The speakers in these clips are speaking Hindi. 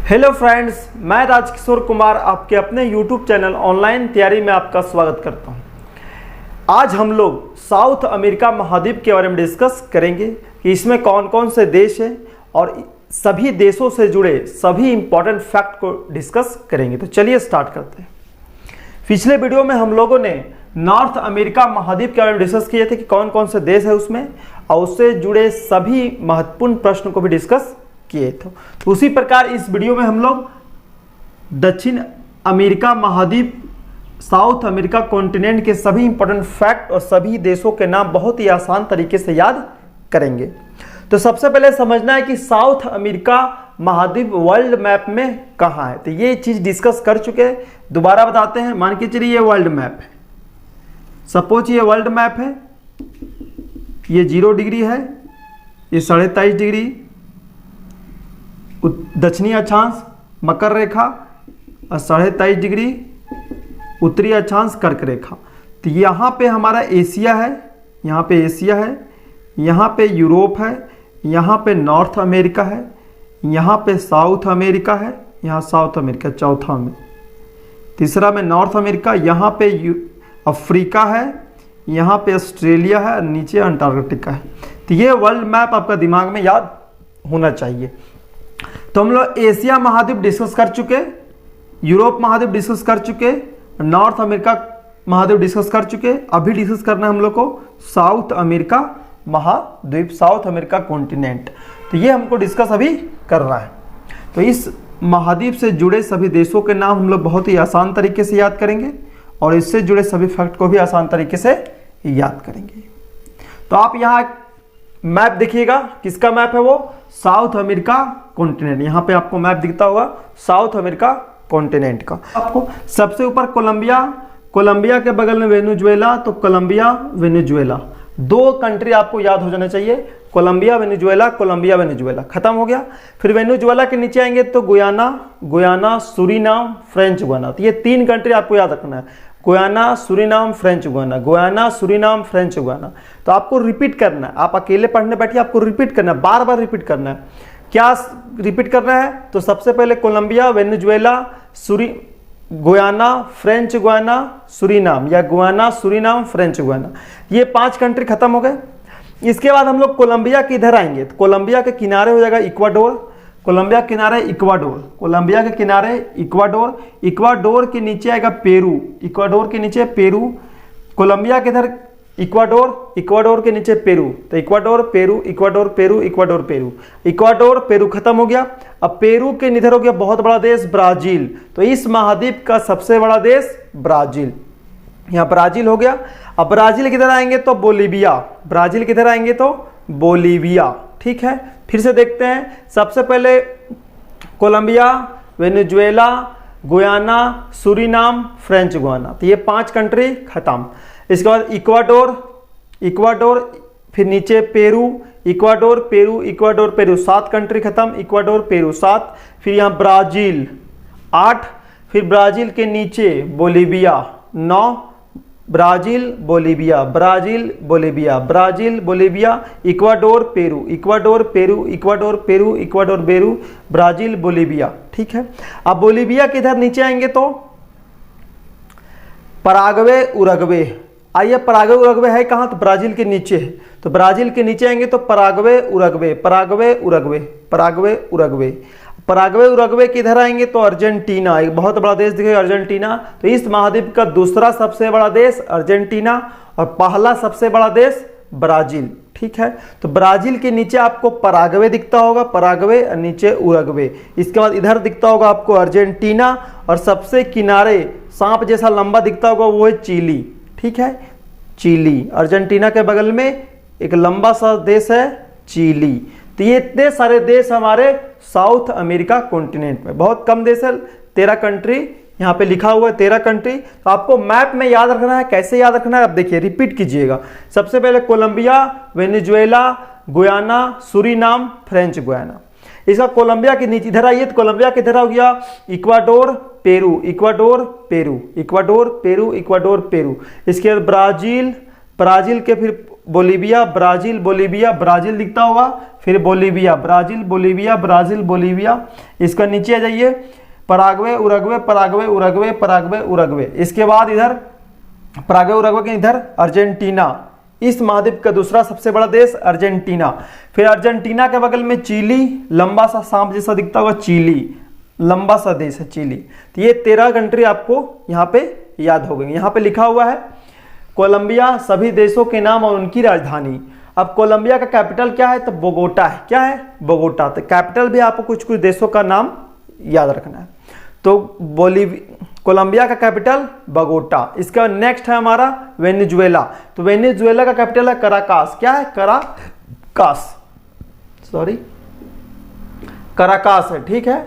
हेलो फ्रेंड्स, मैं राजकिशोर कुमार आपके अपने यूट्यूब चैनल ऑनलाइन तैयारी में आपका स्वागत करता हूं। आज हम लोग साउथ अमेरिका महाद्वीप के बारे में डिस्कस करेंगे कि इसमें कौन कौन से देश हैं और सभी देशों से जुड़े सभी इंपॉर्टेंट फैक्ट को डिस्कस करेंगे। तो चलिए स्टार्ट करते हैं। पिछले वीडियो में हम लोगों ने नॉर्थ अमेरिका महाद्वीप के बारे में डिस्कस किए थे कि कौन कौन से देश है उसमें, और उससे जुड़े सभी महत्वपूर्ण प्रश्न को भी डिस्कस किए थे। तो उसी प्रकार इस वीडियो में हम लोग दक्षिण अमेरिका महाद्वीप, साउथ अमेरिका कॉन्टिनेंट के सभी इंपॉर्टेंट फैक्ट और सभी देशों के नाम बहुत ही आसान तरीके से याद करेंगे। तो सबसे पहले समझना है कि साउथ अमेरिका महाद्वीप वर्ल्ड मैप में कहाँ है। तो ये चीज डिस्कस कर चुके हैं, दोबारा बताते हैं। मान के चलिए ये वर्ल्ड मैप है, सपोज ये वर्ल्ड मैप है, ये 0 डिग्री है, ये 23.5 डिग्री दक्षिणी अक्षांश मकर रेखा और 23.5 डिग्री उत्तरी अक्षांश कर्क रेखा। तो यहाँ पे हमारा एशिया है, यहाँ पे एशिया है, यहाँ पे यूरोप है, यहाँ पे नॉर्थ अमेरिका है, यहाँ पे साउथ अमेरिका है, यहाँ साउथ अमेरिका चौथा में, तीसरा में नॉर्थ अमेरिका, यहाँ पे अफ्रीका है, यहाँ पे ऑस्ट्रेलिया है और नीचे अंटार्कटिका है। तो ये वर्ल्ड मैप आपका दिमाग में याद होना चाहिए। तो हम लोग एशिया महाद्वीप डिस्कस कर चुके, यूरोप महाद्वीप डिस्कस कर चुके, नॉर्थ अमेरिका महाद्वीप डिस्कस कर चुके। अभी डिस्कस करना है हम लोग को साउथ अमेरिका महाद्वीप, साउथ अमेरिका कॉन्टिनेंट। तो ये हमको डिस्कस अभी करना है। तो इस महाद्वीप से जुड़े सभी देशों के नाम हम लोग बहुत ही आसान तरीके से याद करेंगे और इससे जुड़े सभी फैक्ट को भी आसान तरीके से याद करेंगे। तो आप यहाँ मैप देखिएगा, किसका मैप है वो? South America continent. यहाँ पे आपको मैप दिखता होगा साउथ अमेरिका कॉन्टिनेंट का। आपको सबसे ऊपर कोलंबिया, कोलंबिया के बगल में वेनेजुएला, तो कोलंबिया वेनेजुएला, 2 कंट्री आपको याद हो जाना चाहिए। कोलंबिया वेनेजुएला, कोलंबिया वेनेजुएला खत्म हो गया। फिर वेनेजुएला के नीचे आएंगे तो Guyana, Guyana Suriname, French Guyana. तो ये 3 कंट्री आपको याद रखना है, Guyana Suriname French Guyana, Guyana Suriname French Guyana. तो आपको रिपीट करना है, आप अकेले पढ़ने बैठिए, आपको रिपीट करना है, बार बार रिपीट करना है। क्या रिपीट करना है? तो सबसे पहले Colombia Venezuela Guyana French Guyana Suriname, या गुयाना सुरीनाम फ्रेंच गुयाना, ये 5 कंट्री खत्म हो गए। इसके बाद हम लोग कोलंबिया के इधर आएंगे तो कोलंबिया के किनारे हो जाएगा इक्वाडोर, कोलंबिया किनारे इक्वाडोर, कोलंबिया के किनारे इक्वाडोर, इक्वाडोर के नीचे आएगा पेरू, इक्वाडोर के नीचे पेरू, कोलंबिया के इधर इक्वाडोर, इक्वाडोर के नीचे पेरू। तो Ecuador Peru, Ecuador Peru, Ecuador Peru, Ecuador Peru खत्म हो गया। अब पेरू के निधर हो गया बहुत बड़ा देश ब्राजील। तो इस महाद्वीप का सबसे बड़ा देश ब्राजील, यहाँ ब्राजील हो गया। अब ब्राजील किधर आएंगे तो बोलीविया, ब्राजील किधर आएंगे तो बोलीविया। ठीक है, फिर से देखते हैं। सबसे पहले Colombia Venezuela Guyana Suriname French Guyana, तो ये 5 कंट्री खत्म। इसके बाद इक्वाडोर, इक्वाडोर, फिर नीचे Peru, Ecuador Peru, Ecuador Peru, 7 country खत्म, इक्वाडोर पेरू 7। फिर यहाँ ब्राजील 8, फिर ब्राजील के नीचे Bolivia 9, Brazil Bolivia, Brazil Bolivia, Brazil Bolivia, Ecuador Peru, Ecuador Peru, Ecuador Peru, Ecuador Peru, Brazil Bolivia. ठीक है, अब बोलीविया के इधर नीचे आएंगे तो पराग्वे उरुग्वे। आइए, पराग्वे उरुग्वे है कहाँ? तो ब्राजील के नीचे है। तो ब्राजील के नीचे आएंगे तो Paraguay Uruguay, Paraguay Uruguay, Paraguay Uruguay, Paraguay Uruguay किधर आएंगे तो अर्जेंटीना, एक बहुत बड़ा देश दिखेगा अर्जेंटीना। तो इस महाद्वीप का दूसरा सबसे बड़ा देश अर्जेंटीना और पहला सबसे बड़ा देश ब्राजील। ठीक है, तो ब्राजील के नीचे आपको पराग्वे दिखता होगा, पराग्वे और नीचे उरुग्वे। इसके बाद इधर दिखता होगा आपको अर्जेंटीना और सबसे किनारे सांप जैसा लंबा दिखता होगा वो है चिली। ठीक है, चिली, अर्जेंटीना के बगल में एक लंबा सा देश है चिली। तो ये इतने सारे देश हमारे साउथ अमेरिका कॉन्टिनेंट में, बहुत कम देश है, 13 कंट्री यहाँ पे लिखा हुआ है, 13 कंट्री। तो आपको मैप में याद रखना है। कैसे याद रखना है? अब देखिए, रिपीट कीजिएगा। सबसे पहले Colombia Venezuela Guyana Suriname French Guyana. इसका कोलंबिया के नीचे इधर आइए तो कोलंबिया किधर हो गया? Ecuador Peru, Ecuador Peru, Ecuador Peru, Ecuador Peru. इसके बाद ब्राजील, ब्राजील के फिर बोलीविया, ब्राजील, बोलीविया, ब्राजील दिखता होगा, फिर Bolivia, Brazil, Bolivia, Brazil, Bolivia. इसका नीचे आ जाइए, Paraguay, Uruguay, Paraguay, Uruguay, Paraguay, Uruguay. इसके बाद इधर पराग्वे, उरुग्वे के इधर अर्जेंटीना, इस महाद्वीप का दूसरा सबसे बड़ा देश अर्जेंटीना। फिर अर्जेंटीना के बगल में चिली, लंबा सा सांप जैसा दिखता होगा, चिली, लंबा सा देश है चिली। तो ये 13 कंट्री आपको यहाँ पे याद हो गई। यहाँ पे लिखा हुआ है कोलंबिया, सभी देशों के नाम और उनकी राजधानी। अब कोलंबिया का कैपिटल क्या है? तो बोगोटा है। क्या है? बोगोटा। तो कैपिटल भी आपको कुछ कुछ देशों का नाम याद रखना है। तो कोलंबिया का कैपिटल बोगोटा। इसका नेक्स्ट है हमारा वेनेजुएला। तो वेनेजुएला का कैपिटल है कराकास। क्या है? कराकास, सॉरी कराकास है, ठीक है।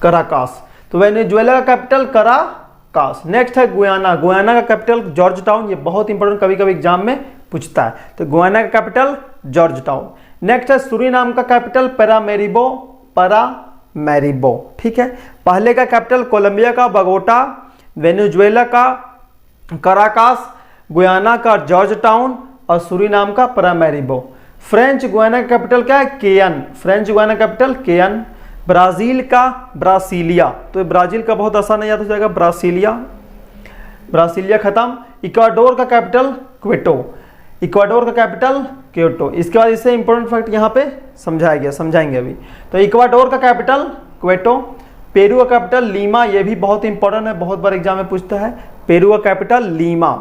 कराकास। तो वेनेजुएला का कैपिटल कराकास। नेक्स्ट है गुयाना। गुयाना का कैपिटल जॉर्ज टाउन। ये बहुत इंपॉर्टेंट, कभी कभी एग्जाम में पूछता है। तो गुयाना का कैपिटल जॉर्ज टाउन। नेक्स्ट है सूरीनाम का कैपिटल पैरामेरिबो, पैरामेरिबो, ठीक है। पहले का कैपिटल कोलंबिया का बोगोटा, वेनेजुएला का कराकास, गुयाना का जॉर्ज टाउन और सूरीनाम का पैरामेरिबो। फ्रेंच गुयाना का कैपिटल क्या है? Cayenne. French Guiana capital Cayenne. Brazil का ब्रासीलिया। तो ब्राजील का बहुत आसान याद हो जाएगा, ब्रासीलिया, ब्रासीलिया खत्म। इक्वाडोर का कैपिटल क्वेटो। इक्वाडोर का कैपिटल क्योटो। इसके बाद इससे इंपॉर्टेंट फैक्ट यहाँ पे समझाया गया, समझाएंगे अभी। तो इक्वाडोर का कैपिटल क्वेटो। पेरू का कैपिटल लीमा। ये भी बहुत इंपॉर्टेंट है, बहुत बार एग्जाम में पूछता है। पेरू का कैपिटल लीमा।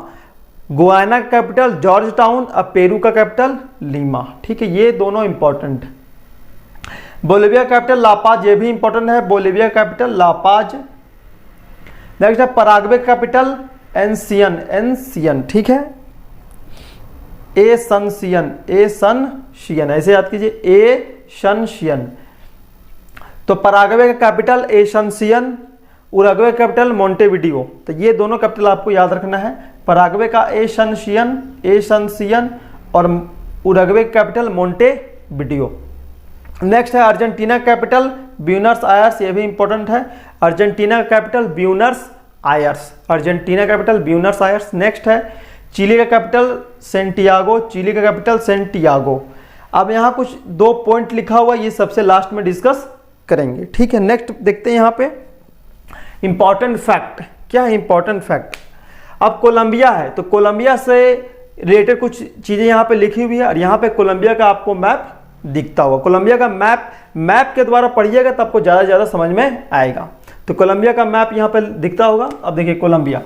गुयाना का कैपिटल जॉर्ज टाउन और पेरू का कैपिटल लीमा, ठीक है। ये दोनों इंपॉर्टेंट। बोलिविया कैपिटल लापाज, ये भी इंपॉर्टेंट है। Bolivia capital La Paz. नेक्स्ट है पराग्वे कैपिटल एनसियन, एनसियन, ठीक है। एसनसियन, एसनशियन, ऐसे याद कीजिए, एशनशियन। तो पराग्वे का कैपिटल एशनसियन, उरुग्वे कैपिटल मोंटेविडियो। तो ये दोनों कैपिटल आपको याद रखना है। पराग्वे का एशनशियन, एशनसियन, और उरुग्वे कैपिटल मोंटेविडियो। नेक्स्ट है अर्जेंटीना कैपिटल ब्यूनस आयर्स। ये भी इंपॉर्टेंट है। Argentina capital Buenos Aires, Argentina capital Buenos Aires. Next है चिली का कैपिटल सेंटियागो, चिली का कैपिटल सेंटियागो। अब यहाँ कुछ 2 पॉइंट लिखा हुआ, ये सबसे लास्ट में डिस्कस करेंगे, ठीक है। नेक्स्ट देखते हैं यहाँ पे इंपॉर्टेंट फैक्ट। क्या है इंपॉर्टेंट फैक्ट? अब कोलंबिया है, तो कोलंबिया से रिलेटेड कुछ चीजें यहाँ पे लिखी हुई है, और यहाँ पे कोलंबिया का आपको मैप दिखता होगा। कोलंबिया का मैप के द्वारा पढ़िएगा तो आपको ज़्यादा से ज़्यादा समझ में आएगा। तो कोलंबिया का मैप यहाँ पे दिखता होगा। अब देखिए कोलंबिया,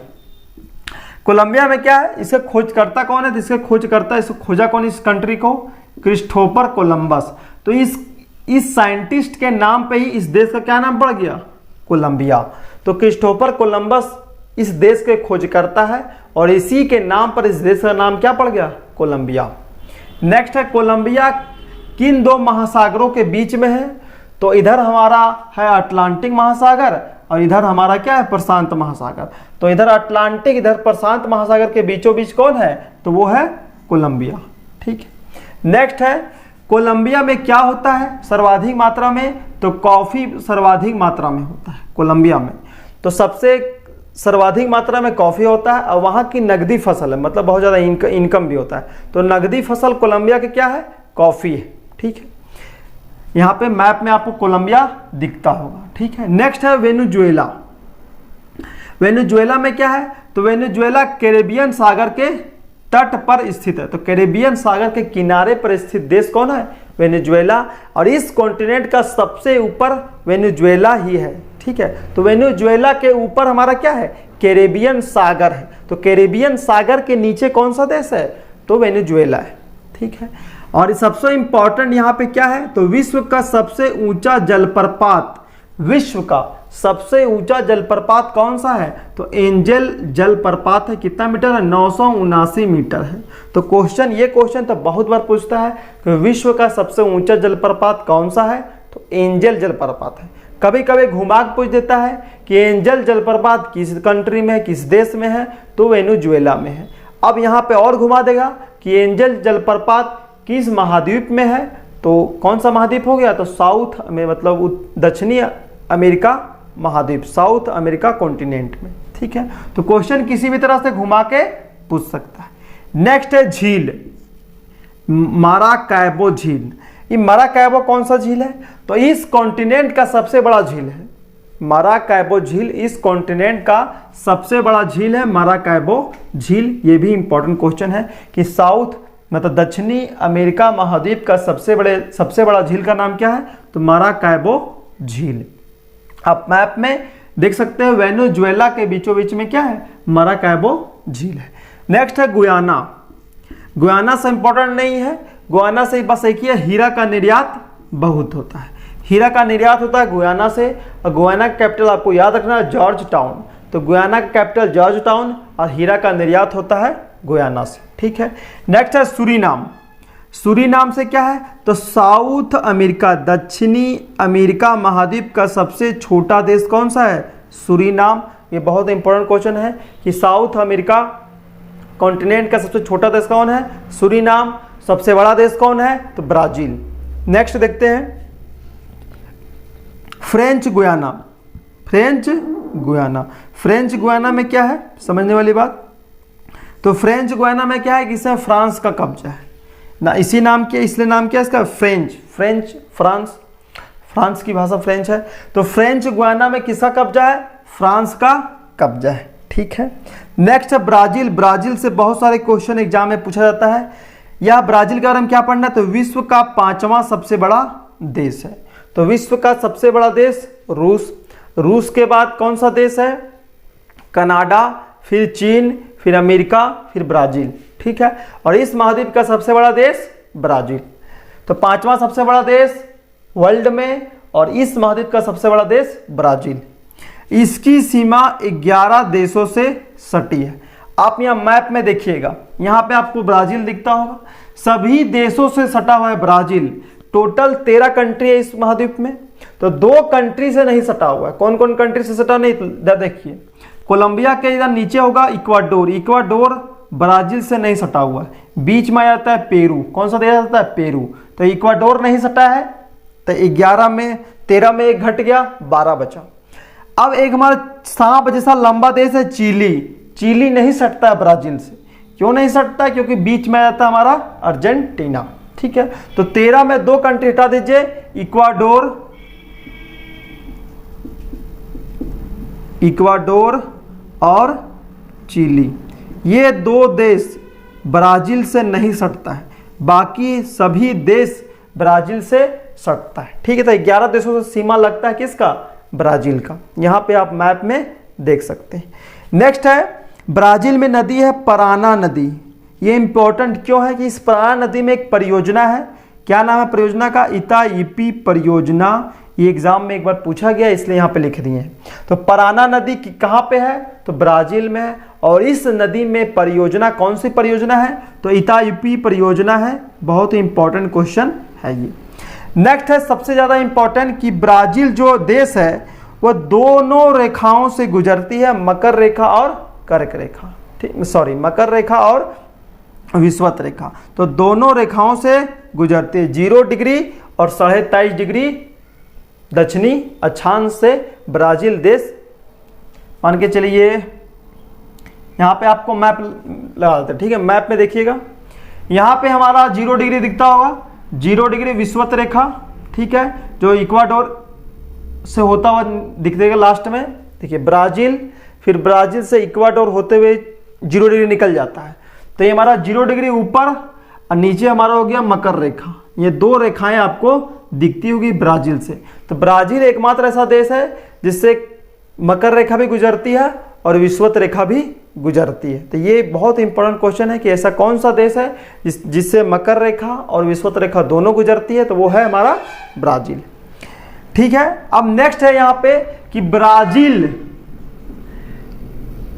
कोलंबिया में क्या है? इसका खोजकर्ता कौन है? तो इसका खोजकर्ता, इसको खोजा कौन इस कंट्री को? Christopher Columbus. तो इस साइंटिस्ट के नाम पे ही इस देश का क्या नाम पड़ गया? कोलंबिया। तो क्रिस्टोफर कोलंबस इस देश के खोजकर्ता है, और इसी के नाम पर इस देश का नाम क्या पड़ गया? कोलंबिया। नेक्स्ट है कोलंबिया किन 2 महासागरों के बीच में है? तो इधर हमारा है अटलांटिक महासागर, और इधर हमारा क्या है? प्रशांत महासागर। तो इधर अटलांटिक, इधर प्रशांत महासागर के बीचों बीच कौन है? तो वो है कोलंबिया, ठीक है। नेक्स्ट है कोलंबिया में क्या होता है सर्वाधिक मात्रा में? तो कॉफी सर्वाधिक मात्रा में होता है कोलंबिया में। तो सबसे सर्वाधिक मात्रा में कॉफी होता है, और वहाँ की नगदी फसल है, मतलब बहुत ज़्यादा इनकम भी होता है। तो नगदी फसल कोलंबिया के क्या है? कॉफी है, ठीक है। यहाँ पे मैप में आपको कोलंबिया दिखता होगा, ठीक है। नेक्स्ट है वेनेजुएला। वेनेजुएला में क्या है? तो वेनेजुएला कैरेबियन सागर के तट पर स्थित है। तो कैरेबियन सागर के किनारे पर स्थित देश कौन है? वेनेजुएला। और इस कॉन्टिनेंट का सबसे ऊपर वेनेजुएला ही है, ठीक है। तो वेनेजुएला के ऊपर हमारा क्या है? कैरेबियन सागर है। तो कैरेबियन सागर के नीचे कौन सा देश है? तो वेनेजुएला है, ठीक है। और सबसे इंपॉर्टेंट यहाँ पे क्या है? तो विश्व का सबसे ऊंचा जलप्रपात, विश्व का सबसे ऊंचा जलप्रपात कौन सा है? तो एंजल जलप्रपात है। कितना मीटर है? 979 मीटर है। तो ये क्वेश्चन तो बहुत बार पूछता है कि विश्व का सबसे ऊंचा जलप्रपात कौन सा है? तो एंजल जलप्रपात है। कभी कभी घुमा के पूछ देता है कि एंजल जलप्रपात किस कंट्री में है, किस देश में है? तो वेनेजुएला में है। अब यहाँ पे और घुमा देगा कि एंजल जलप्रपात किस महाद्वीप में है? तो कौन सा महाद्वीप हो गया? तो साउथ में, मतलब दक्षिणी अमेरिका महाद्वीप, साउथ अमेरिका कॉन्टिनेंट में। ठीक है, तो क्वेश्चन किसी भी तरह से घुमा के पूछ सकता है। नेक्स्ट है झील, माराकैबो झील। ये माराकैबो कौन सा झील है? तो इस कॉन्टिनेंट का सबसे बड़ा झील है। माराकैबो झील इस कॉन्टिनेंट का सबसे बड़ा झील है, माराकैबो झील। ये भी इंपॉर्टेंट क्वेश्चन है कि साउथ मतलब दक्षिणी अमेरिका महाद्वीप का सबसे बड़ा झील का नाम क्या है? तो माराकैबो झील। आप मैप में देख सकते हैं वेनेजुएला के बीचों बीच में क्या है? माराकैबो झील है। नेक्स्ट है गुयाना। गुयाना से इंपॉर्टेंट नहीं है, गुयाना से बस एक ही है, हीरा का निर्यात बहुत होता है। हीरा का निर्यात होता है गुयाना से, और गुयाना का कैपिटल आपको याद रखना है जॉर्ज टाउन। तो गुयाना का कैपिटल जॉर्ज टाउन और हीरा का निर्यात होता है गुयाना से। ठीक है, नेक्स्ट है सूरीनाम। सूरीनाम से क्या है? तो साउथ अमेरिका, दक्षिणी अमेरिका महाद्वीप का सबसे छोटा देश कौन सा है? सूरीनाम। ये बहुत इंपॉर्टेंट क्वेश्चन है कि साउथ अमेरिका कॉन्टिनेंट का सबसे छोटा देश कौन है? सूरीनाम। सबसे बड़ा देश कौन है? तो ब्राजील। नेक्स्ट देखते हैं French Guiana. French Guyana, French Guyana में क्या है समझने वाली बात? तो फ्रेंच गुयाना में क्या है कि इसमें फ्रांस का कब्जा है ना, इसी नाम के इसलिए नाम क्या है इसका? फ्रेंच। फ्रेंच फ्रांस, फ्रांस की भाषा फ्रेंच है। तो फ्रेंच गुयाना में किसका कब्जा है? फ्रांस का कब्जा है। ठीक है, नेक्स्ट है ब्राजील। ब्राजील से बहुत सारे क्वेश्चन एग्जाम में पूछा जाता है। यह ब्राजील के बारे में क्या पढ़ना है? तो विश्व का 5वां सबसे बड़ा देश है। तो विश्व का सबसे बड़ा देश रूस। रूस के बाद कौन सा देश है? कनाडा, फिर चीन, फिर अमेरिका, फिर ब्राजील। ठीक है, और इस महाद्वीप का सबसे बड़ा देश ब्राजील। तो 5वां सबसे बड़ा देश वर्ल्ड में, और इस महाद्वीप का सबसे बड़ा देश ब्राजील। इसकी सीमा 11 देशों से सटी है। आप यहाँ मैप में देखिएगा, यहाँ पे आपको ब्राजील दिखता होगा, सभी देशों से सटा हुआ है ब्राजील। टोटल 13 कंट्री है इस महाद्वीप में, तो 2 कंट्री से नहीं सटा हुआ है। कौन कौन कंट्री से सटा नहीं? देखिए, कोलंबिया के इधर नीचे होगा इक्वाडोर। इक्वाडोर ब्राजील से नहीं सटा हुआ है। बीच में आ जाता है पेरू। कौन सा देश आता है? पेरू। तो इक्वाडोर नहीं सटा है, तो 11 में 13 में एक घट गया, 12 बचा। अब एक हमारा सांप जैसा लंबा देश है चिली। चिली नहीं सटता है ब्राजील से। क्यों नहीं सटता है? क्योंकि बीच में आता है हमारा अर्जेंटीना। ठीक है, तो 13 में 2 कंट्री हटा दीजिए, इक्वाडोर और चिली। ये 2 देश ब्राजील से नहीं सटता है, बाकी सभी देश ब्राजील से सटता है। ठीक है, तो 11 देशों से सीमा लगता है किसका? ब्राजील का। यहां पे आप मैप में देख सकते हैं। नेक्स्ट है ब्राजील में नदी है पराना नदी। ये इंपॉर्टेंट क्यों है कि इस पराना नदी में एक परियोजना है। क्या नाम है परियोजना का? इताईपी परियोजना। ये एग्जाम में एक बार पूछा गया, इसलिए यहाँ पे लिख दिए हैं। तो पराना नदी कहाँ पे है? तो ब्राजील में है। और इस नदी में परियोजना कौन सी परियोजना है? तो इताईपी परियोजना है। बहुत ही इंपॉर्टेंट क्वेश्चन है ये। नेक्स्ट है सबसे ज्यादा इंपॉर्टेंट कि ब्राजील जो देश है वह दोनों रेखाओं से गुजरती है, मकर रेखा और कर्क रेखा। ठीक, सॉरी, मकर रेखा और विषुवत रेखा। तो दोनों रेखाओं से गुजरती है। 0 डिग्री और 23.5 डिग्री दक्षिणी अक्षांश से ब्राजील देश मान के चलिए। यहाँ पे आपको मैप लगा देते हैं। ठीक है, मैप में देखिएगा, यहाँ पे हमारा 0 डिग्री दिखता होगा। 0 डिग्री विषुवत रेखा। ठीक है, जो इक्वाडोर से होता हुआ दिख देगा लास्ट में। देखिए ब्राजील, फिर ब्राजील से इक्वाडोर होते हुए 0 डिग्री निकल जाता है। तो ये हमारा 0 डिग्री ऊपर और नीचे हमारा हो गया मकर रेखा। ये 2 रेखाएं आपको दिखती होगी ब्राजील से। तो ब्राजील एकमात्र ऐसा देश है जिससे मकर रेखा भी गुजरती है और विषुवत रेखा भी गुजरती है। तो ये बहुत इंपॉर्टेंट क्वेश्चन है कि ऐसा कौन सा देश है जिससे मकर रेखा और विषुवत रेखा दोनों गुजरती है? तो वो है हमारा ब्राजील। ठीक है, अब नेक्स्ट है यहाँ पे कि ब्राजील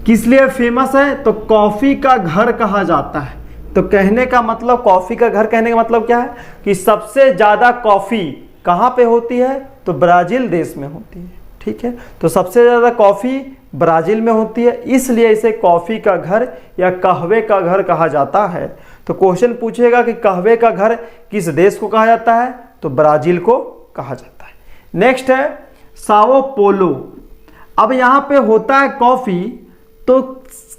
किस लिए फेमस है? तो कॉफी का घर कहा जाता है। तो कहने का मतलब, कॉफी का घर कहने का मतलब क्या है कि सबसे ज्यादा कॉफी कहां पे होती है? तो ब्राजील देश में होती है। ठीक है, तो सबसे ज्यादा कॉफी ब्राजील में होती है, इसलिए इसे कॉफी का घर या कहवे का घर कहा जाता है। तो क्वेश्चन पूछेगा कि कहवे का घर किस देश को कहा जाता है? तो ब्राजील को कहा जाता है। नेक्स्ट है साओ पोलो। अब यहाँ पे होता है कॉफी, तो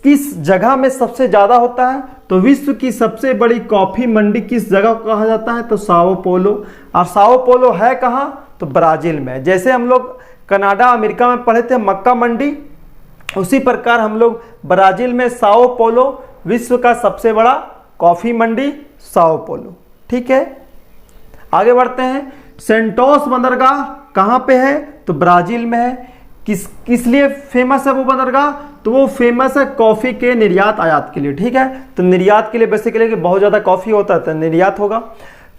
किस जगह में सबसे ज्यादा होता है? तो विश्व की सबसे बड़ी कॉफी मंडी किस जगह को कहा जाता है? तो साओ पोलो। और साओ पोलो है कहाँ? तो ब्राजील में। जैसे हम लोग कनाडा अमेरिका में पढ़े थे मक्का मंडी, उसी प्रकार हम लोग ब्राजील में साओ पोलो, विश्व का सबसे बड़ा कॉफी मंडी साओ पोलो। ठीक है, आगे बढ़ते हैं। सेंटोस बंदरगाह कहाँ पे है? तो ब्राजील में है। किस लिए फेमस है वो बंदरगाह? तो वो फेमस है कॉफी के निर्यात आयात के लिए। ठीक है, तो निर्यात के लिए बेसिकली कि बहुत ज्यादा कॉफी होता है तो निर्यात होगा।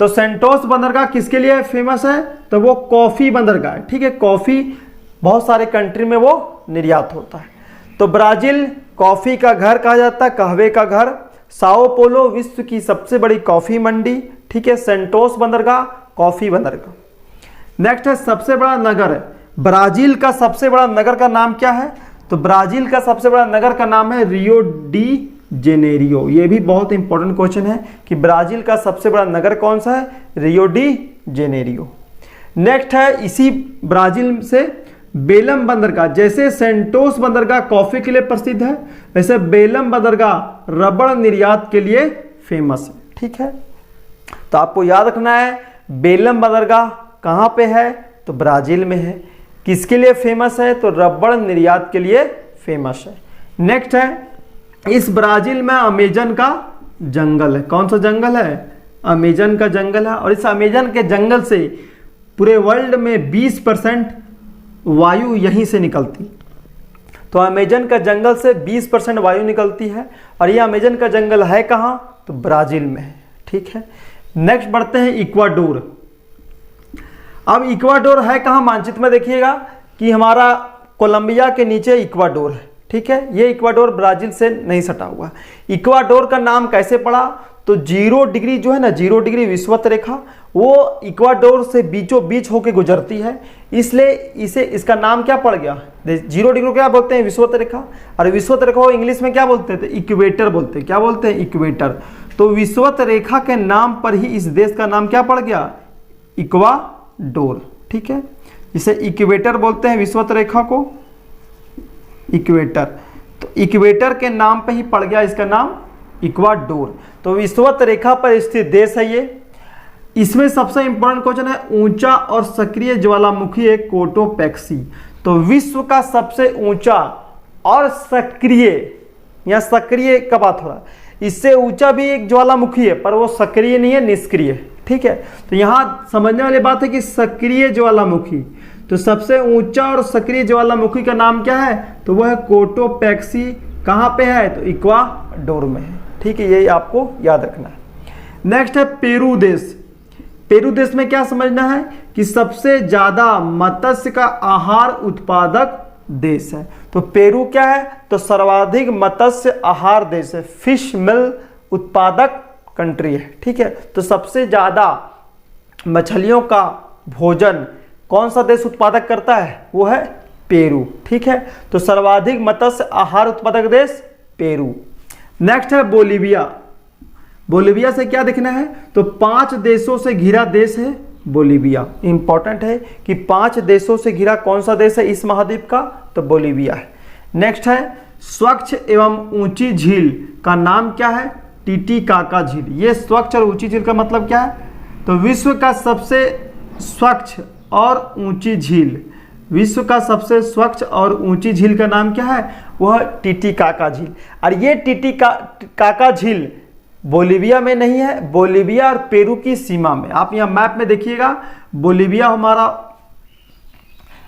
तो सेंटोस बंदरगाह किसके लिए फेमस है? तो वो कॉफी बंदरगाह है। ठीक है, कॉफी बहुत सारे कंट्री में वो निर्यात होता है। तो ब्राजील कॉफी का घर कहा जाता है, कहवे का घर। साओ पोलो विश्व की सबसे बड़ी कॉफी मंडी। ठीक है, सेंटोस बंदरगाह कॉफी बंदरगाह। नेक्स्ट है सबसे बड़ा नगर है। ब्राजील का सबसे बड़ा नगर का नाम क्या है? तो ब्राजील का सबसे बड़ा नगर का नाम है रियो डी जेनेरियो। ये भी बहुत इंपॉर्टेंट क्वेश्चन है कि ब्राजील का सबसे बड़ा नगर कौन सा है? Rio de Janeiro. नेक्स्ट है इसी ब्राजील से बेलम बंदरगाह। जैसे सेंटोस बंदरगाह कॉफी के लिए प्रसिद्ध है, वैसे बेलम बंदरगाह रबड़ निर्यात के लिए फेमस है। ठीक है, तो आपको याद रखना है बेलम बंदरगाह कहाँ पे है? तो ब्राजील में है। किसके लिए फेमस है? तो रबड़ निर्यात के लिए फेमस है। नेक्स्ट है इस ब्राजील में अमेजन का जंगल है। कौन सा जंगल है? अमेजन का जंगल है। और इस अमेजन के जंगल से पूरे वर्ल्ड में 20% वायु यहीं से निकलती। तो अमेजन का जंगल से 20% वायु निकलती है। और ये अमेजन का जंगल है कहाँ? तो ब्राजील में है। ठीक है, नेक्स्ट बढ़ते हैं इक्वाडोर। अब इक्वाडोर है कहाँ? मानचित्र में देखिएगा कि हमारा कोलंबिया के नीचे इक्वाडोर है। ठीक है, ये इक्वाडोर ब्राजील से नहीं सटा हुआ। इक्वाडोर का नाम कैसे पड़ा? तो 0 डिग्री जो है ना, 0 डिग्री विषुवत रेखा, वो इक्वाडोर से बीचों बीच होकर गुजरती है, इसलिए इसका नाम क्या पड़ गया? 0 डिग्री को क्या बोलते हैं? विषुवत रेखा। और विषुवत रेखा को इंग्लिश में क्या बोलते हैं? इक्वेटर बोलते हैं। क्या बोलते हैं? इक्वेटर। तो विषुवत रेखा के नाम पर ही इस देश का नाम क्या पड़ गया? इक्वाडोर। ठीक है, इसे इक्वेटर बोलते हैं विषुवत रेखा को, इक्वेटर। तो इक्वेटर के नाम पे ही पड़ गया इसका नाम इक्वाडोर। तो विषुवत रेखा पर स्थित देश है ये। इसमें सबसे इंपॉर्टेंट क्वेश्चन है ऊंचा और सक्रिय ज्वालामुखी है कोटोपैक्सी। तो विश्व का सबसे ऊंचा और सक्रिय, या सक्रिय का बात हो रहा है, इससे ऊंचा भी एक ज्वालामुखी है पर वो सक्रिय नहीं है, निष्क्रिय है। ठीक है, तो यहाँ समझने वाली बात है कि सक्रिय ज्वालामुखी, तो सबसे ऊंचा और सक्रिय ज्वालामुखी का नाम क्या है? तो वह है कोटोपैक्सी। कहाँ पे है? तो इक्वाडोर में है। ठीक है, ये आपको याद रखना है। नेक्स्ट है पेरू देश। पेरू देश में क्या समझना है कि सबसे ज्यादा मत्स्य का आहार उत्पादक देश है। तो पेरू क्या है? तो सर्वाधिक मत्स्य आहार देश है, फिश मिल उत्पादक कंट्री है। ठीक है, तो सबसे ज्यादा मछलियों का भोजन कौन सा देश उत्पादक करता है? वो है पेरू। ठीक है, तो सर्वाधिक मत्स्य आहार उत्पादक देश पेरू। नेक्स्ट है बोलीविया। बोलीविया से क्या देखना है? तो 5 देशों से घिरा देश है बोलीविया। इंपॉर्टेंट है कि 5 देशों से घिरा कौन सा देश है इस महाद्वीप का? तो बोलीविया है। नेक्स्ट है स्वच्छ एवं ऊंची झील का नाम क्या है? टिटिकाका झील। ये स्वच्छ और ऊंची झील का मतलब क्या है? तो विश्व का सबसे स्वच्छ और ऊंची झील, विश्व का सबसे स्वच्छ और ऊंची झील का नाम क्या है? वह टिटिकाका झील। और ये टिटिकाका झील बोलीविया में नहीं है, बोलीविया और पेरू की सीमा में। आप यहाँ मैप में देखिएगा, बोलीविया हमारा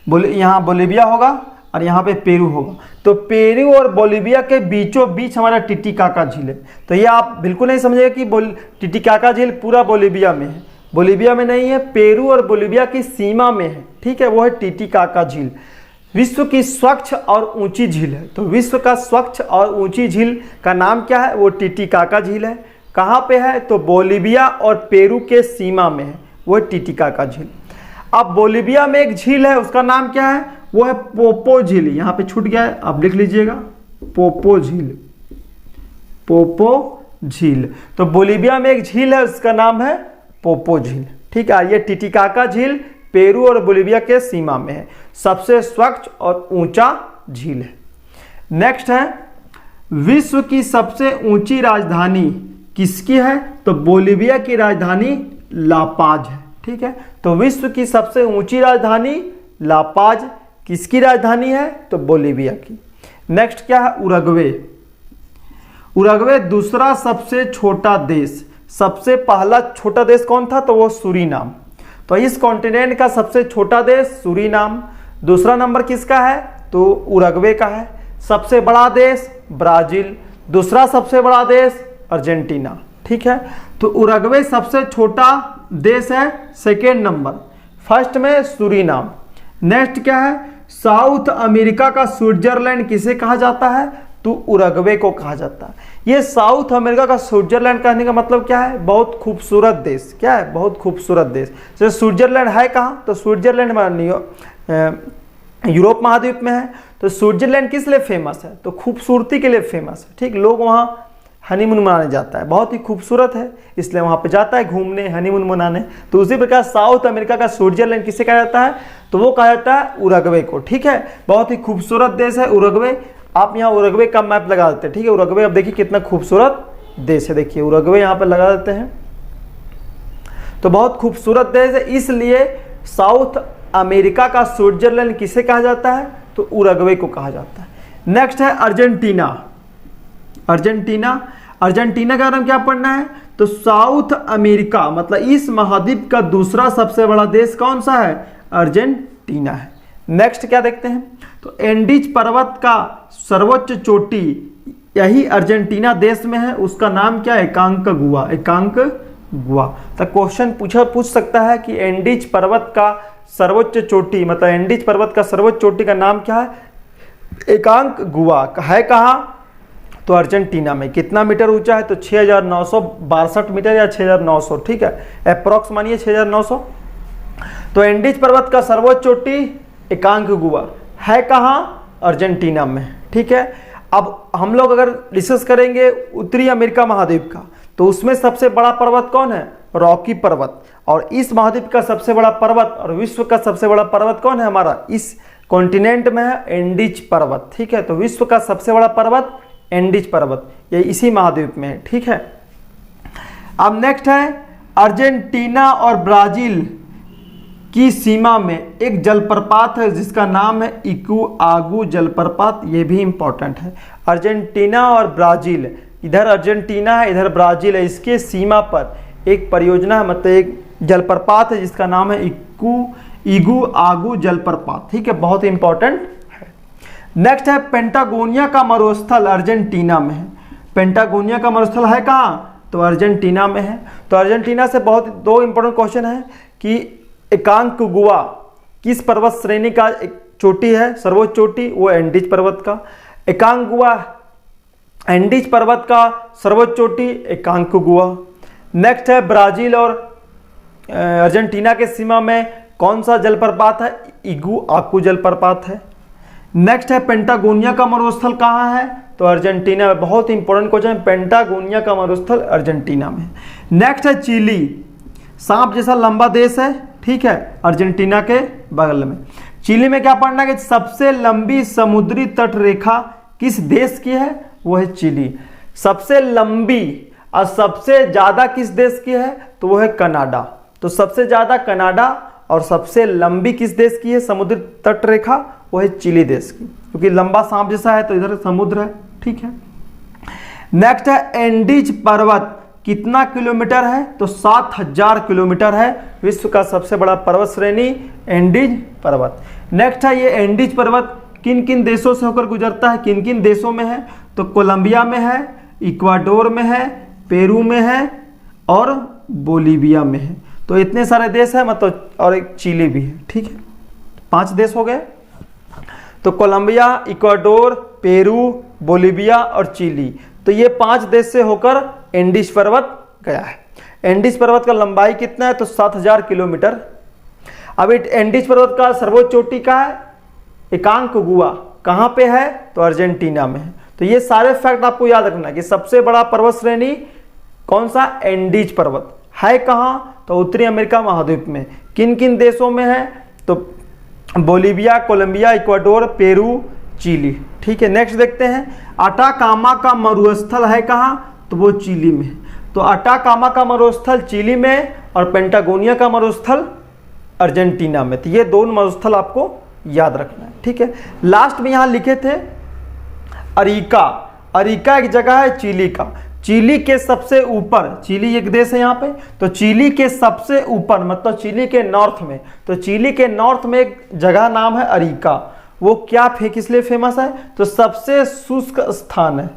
यहाँ बोलीविया होगा और यहाँ पे पेरू होगा। तो पेरू और बोलीविया के बीचों बीच हमारा टिटिकाका झील है। तो ये आप बिल्कुल नहीं समझिए कि टिटिकाका झील पूरा बोलीविया में है, बोलीविया में नहीं है, पेरू और बोलीविया की सीमा में है। ठीक है, वो है टिटिकाका झील। विश्व की स्वच्छ और ऊंची झील है। तो विश्व का स्वच्छ और ऊंची झील का नाम क्या है? वो टिटिकाका झील है। कहाँ पे है? तो बोलीविया और पेरू के सीमा में है, वो टिटिकाका झील। अब बोलीविया में एक झील है, उसका नाम क्या है? वो है पोपो झील। यहाँ पे छूट गया है, आप लिख लीजिएगा, पोपो झील। पोपो झील। तो बोलीविया में एक झील है, उसका नाम है पोपो झील। ठीक है, ये टिटिकाका झील पेरू और बोलीविया के सीमा में है, सबसे स्वच्छ और ऊंचा झील है। नेक्स्ट है विश्व की सबसे ऊंची राजधानी किसकी है? तो बोलीविया की राजधानी लापाज है। ठीक है, तो विश्व की सबसे ऊंची राजधानी लापाज किसकी राजधानी है? तो बोलीविया की। नेक्स्ट क्या है? उरुग्वे। उरुग्वे दूसरा सबसे छोटा देश। सबसे पहला छोटा देश कौन था? तो वो सूरीनाम। तो इस कॉन्टिनेंट का सबसे छोटा देश सूरीनाम। दूसरा नंबर किसका है? तो उरुग्वे का है। सबसे बड़ा देश ब्राजील। दूसरा सबसे बड़ा देश अर्जेंटीना। ठीक है, तो उरुग्वे सबसे छोटा देश है, सेकेंड नंबर। फर्स्ट में सूरीनाम। नेक्स्ट क्या है? साउथ अमेरिका का स्विट्जरलैंड किसे कहा जाता है? तो उरुग्वे को कहा जाता है। ये साउथ अमेरिका का स्विट्जरलैंड कहने का मतलब क्या है? बहुत खूबसूरत देश। क्या है? बहुत खूबसूरत देश। जैसे स्विट्जरलैंड है कहाँ? तो स्विट्जरलैंड यूरोप महाद्वीप में है। तो स्विट्जरलैंड किस लिए फेमस है? तो खूबसूरती के लिए फेमस है। ठीक, लोग वहाँ हनीमून मनाने जाता है, बहुत ही खूबसूरत है इसलिए वहाँ पे जाता है घूमने, हनीमून मनाने। तो उसी प्रकार साउथ अमेरिका का स्विट्जरलैंड किसे कहा जाता है? तो वो कहा जाता है उरुग्वे को। ठीक है, बहुत ही खूबसूरत देश है उरुग्वे। आप यहाँ उरुग्वे का मैप लगा देते हैं। ठीक है, उरुग्वे अब देखिए कितना खूबसूरत देश है। देखिए उरुग्वे यहाँ पे लगा देते हैं, तो बहुत खूबसूरत देश है, इसलिए साउथ अमेरिका का स्विट्जरलैंड किसे कहा जाता है? तो उरुग्वे को कहा जाता है। नेक्स्ट है अर्जेंटीना। अर्जेंटीना का नाम क्या पढ़ना है? तो साउथ अमेरिका मतलब इस महाद्वीप का दूसरा सबसे बड़ा देश कौन सा है? अर्जेंटीना है। नेक्स्ट क्या देखते हैं? तो एंडीज पर्वत का सर्वोच्च चोटी यही अर्जेंटीना देश में है, उसका नाम क्या है? एकांकगुआ। एकांकगुआ। तो क्वेश्चन पूछ सकता है कि एंडीज पर्वत का सर्वोच्च चोटी मतलब एंडीज पर्वत का सर्वोच्च चोटी का नाम क्या है? एकांकगुआ है कहाँ? तो अर्जेंटीना में। कितना मीटर ऊंचा है? तो 6962 मीटर या 6900। ठीक है, अप्रॉक्स मानिए 6900। तो एंडीज पर्वत का सर्वोच्च चोटी एकांकगुआ है कहाँ? अर्जेंटीना में। ठीक है, अब हम लोग अगर डिस्कस करेंगे उत्तरी अमेरिका महाद्वीप का, तो उसमें सबसे बड़ा पर्वत कौन है? रॉकी पर्वत। और इस महाद्वीप का सबसे बड़ा पर्वत और विश्व का सबसे बड़ा पर्वत कौन है? हमारा इस कॉन्टिनेंट में है एंडीज पर्वत। ठीक है, तो विश्व का सबसे बड़ा पर्वत एंडीज पर्वत, ये इसी महाद्वीप में है। ठीक है, अब नेक्स्ट है अर्जेंटीना और ब्राजील की सीमा में एक जलप्रपात है जिसका नाम है इक्वागू जलप्रपात। ये भी इंपॉर्टेंट है। अर्जेंटीना और ब्राजील, इधर अर्जेंटीना है इधर ब्राजील है, इसके सीमा पर एक परियोजना है मतलब एक जलप्रपात है जिसका नाम है इक्वागू जलप्रपात। ठीक है, बहुत इंपॉर्टेंट। नेक्स्ट है पेंटागोनिया का मरुस्थल अर्जेंटीना में है। पेंटागोनिया का मरुस्थल है कहाँ? तो अर्जेंटीना में है। तो अर्जेंटीना से बहुत दो इंपॉर्टेंट क्वेश्चन है कि एकांकगुआ किस पर्वत श्रेणी का एक चोटी है? सर्वोच्च चोटी वो एंडीज पर्वत का। एकांकगुआ एंडीज पर्वत का सर्वोच्च चोटी एकांकगुआ। नेक्स्ट है ब्राजील और अर्जेंटीना के सीमा में कौन सा जलप्रपात है? इक्वागू जलप्रपात है। नेक्स्ट है पेंटागोनिया का मरुस्थल कहाँ है? तो अर्जेंटीना में। बहुत इंपॉर्टेंट क्वेश्चन है, पेंटागोनिया का मरुस्थल अर्जेंटीना में। नेक्स्ट है चिली। सांप जैसा लंबा देश है। ठीक है, अर्जेंटीना के बगल में। चिली में क्या पढ़ना है कि सबसे लंबी समुद्री तट रेखा किस देश की है? वो है चिली। सबसे लंबी और सबसे ज्यादा किस देश की है? तो वो है कनाडा। तो सबसे ज्यादा कनाडा और सबसे लंबी किस देश की है समुद्री तट रेखा? वो है चिली देश की, क्योंकि लंबा सांप जैसा है तो इधर समुद्र है। ठीक है, नेक्स्ट है एंडीज पर्वत कितना किलोमीटर है? तो 7000 किलोमीटर है। विश्व का सबसे बड़ा पर्वत श्रेणी एंडीज पर्वत। नेक्स्ट है ये एंडीज पर्वत किन किन देशों से होकर गुजरता है? किन किन देशों में है? तो कोलंबिया में है, इक्वाडोर में है, पेरू में है और बोलीविया में है। तो इतने सारे देश है मतलब, और एक चिली भी है। ठीक है, 5 देश हो गए। तो कोलंबिया, इक्वाडोर, पेरू, बोलीविया और चिली, तो ये 5 देश से होकर एंडीज पर्वत गया है। एंडीज पर्वत का लंबाई कितना है? तो 7000 किलोमीटर। अब एंडीज पर्वत का सर्वोच्च चोटी का है एकांकगुआ, कहाँ पे है? तो अर्जेंटीना में है। तो ये सारे फैक्ट आपको याद रखना है कि सबसे बड़ा पर्वत श्रेणी कौन सा? एंडीज पर्वत है कहाँ? तो उत्तरी अमेरिका महाद्वीप में। किन किन देशों में है? तो Bolivia, Colombia, Ecuador, Peru, Chile. ठीक है, नेक्स्ट देखते हैं, अटाकामा का मरुस्थल है कहाँ, तो वो चिली में। तो अटाकामा का मरुस्थल चिली में और पेंटागोनिया का मरुस्थल अर्जेंटीना में। तो ये दोनों मरुस्थल आपको याद रखना है। ठीक है, लास्ट में यहाँ लिखे थे अरिका। अरिका एक जगह है चिली का, चिली के सबसे ऊपर, चिली एक देश है यहाँ पे, तो चिली के सबसे ऊपर मतलब चिली के नॉर्थ में, तो चिली के नॉर्थ में एक जगह नाम है अरिका। वो क्या किस लिए फेमस है, तो सबसे शुष्क स्थान है,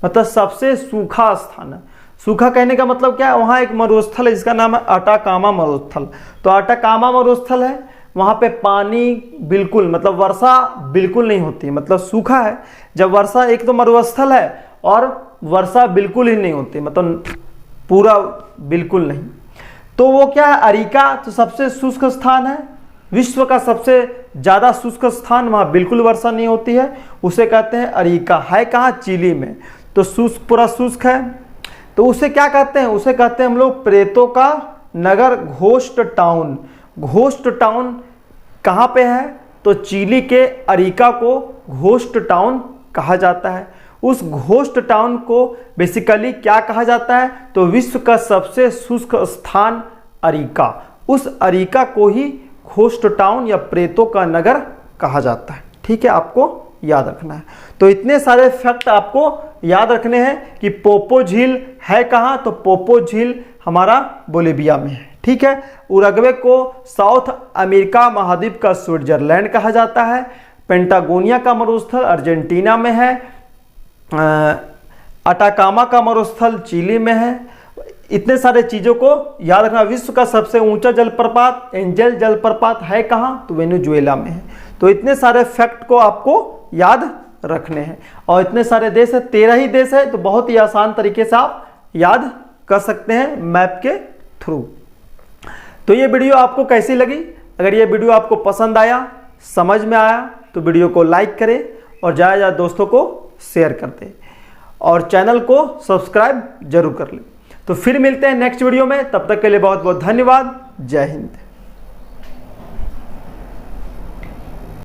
मतलब सबसे सूखा स्थान है। सूखा कहने का मतलब क्या है, वहाँ एक मरुस्थल है जिसका नाम है अटाकामा मरुस्थल। तो अटाकामा मरुस्थल है, वहाँ पे पानी बिल्कुल मतलब वर्षा बिल्कुल नहीं होती, मतलब सूखा है। जब वर्षा, एक तो मरुस्थल है और वर्षा बिल्कुल ही नहीं होती, मतलब पूरा बिल्कुल नहीं। तो वो क्या है, अरिका, तो सबसे शुष्क स्थान है, विश्व का सबसे ज़्यादा शुष्क स्थान, वहाँ बिल्कुल वर्षा नहीं होती है, उसे कहते हैं अरिका। है कहाँ, चिली में। तो शुष्क, पूरा शुष्क है, तो उसे क्या कहते हैं, उसे कहते हैं हम लोग प्रेतों का नगर, घोस्ट टाउन। घोस्ट टाउन कहाँ पे है, तो चिली के अरिका को घोस्ट टाउन कहा जाता है। उस घोस्ट टाउन को बेसिकली क्या कहा जाता है, तो विश्व का सबसे शुष्क स्थान अरिका, उस अरिका को ही घोस्ट टाउन या प्रेतों का नगर कहा जाता है। ठीक है, आपको याद रखना है। तो इतने सारे फैक्ट आपको याद रखने हैं कि पोपो झील है कहाँ, तो पोपो झील हमारा बोलिविया में है। ठीक है, उरुग्वे को साउथ अमेरिका महाद्वीप का स्विट्जरलैंड कहा जाता है। पेंटागोनिया का मरुस्थल अर्जेंटीना में है। अटाकामा का मरुस्थल चिली में है। इतने सारे चीज़ों को याद रखना। विश्व का सबसे ऊंचा जलप्रपात एंजल जलप्रपात है कहाँ, तो वेनेजुएला में है। तो इतने सारे फैक्ट को आपको याद रखने हैं, और इतने सारे देश है, 13 ही देश है, तो बहुत ही आसान तरीके से आप याद कर सकते हैं मैप के थ्रू। तो ये वीडियो आपको कैसी लगी, अगर ये वीडियो आपको पसंद आया, समझ में आया, तो वीडियो को लाइक करें और ज़्यादा से ज़्यादा दोस्तों को शेयर कर दें, और चैनल को सब्सक्राइब जरूर कर लें। तो फिर मिलते हैं नेक्स्ट वीडियो में, तब तक के लिए बहुत बहुत धन्यवाद। जय हिंद।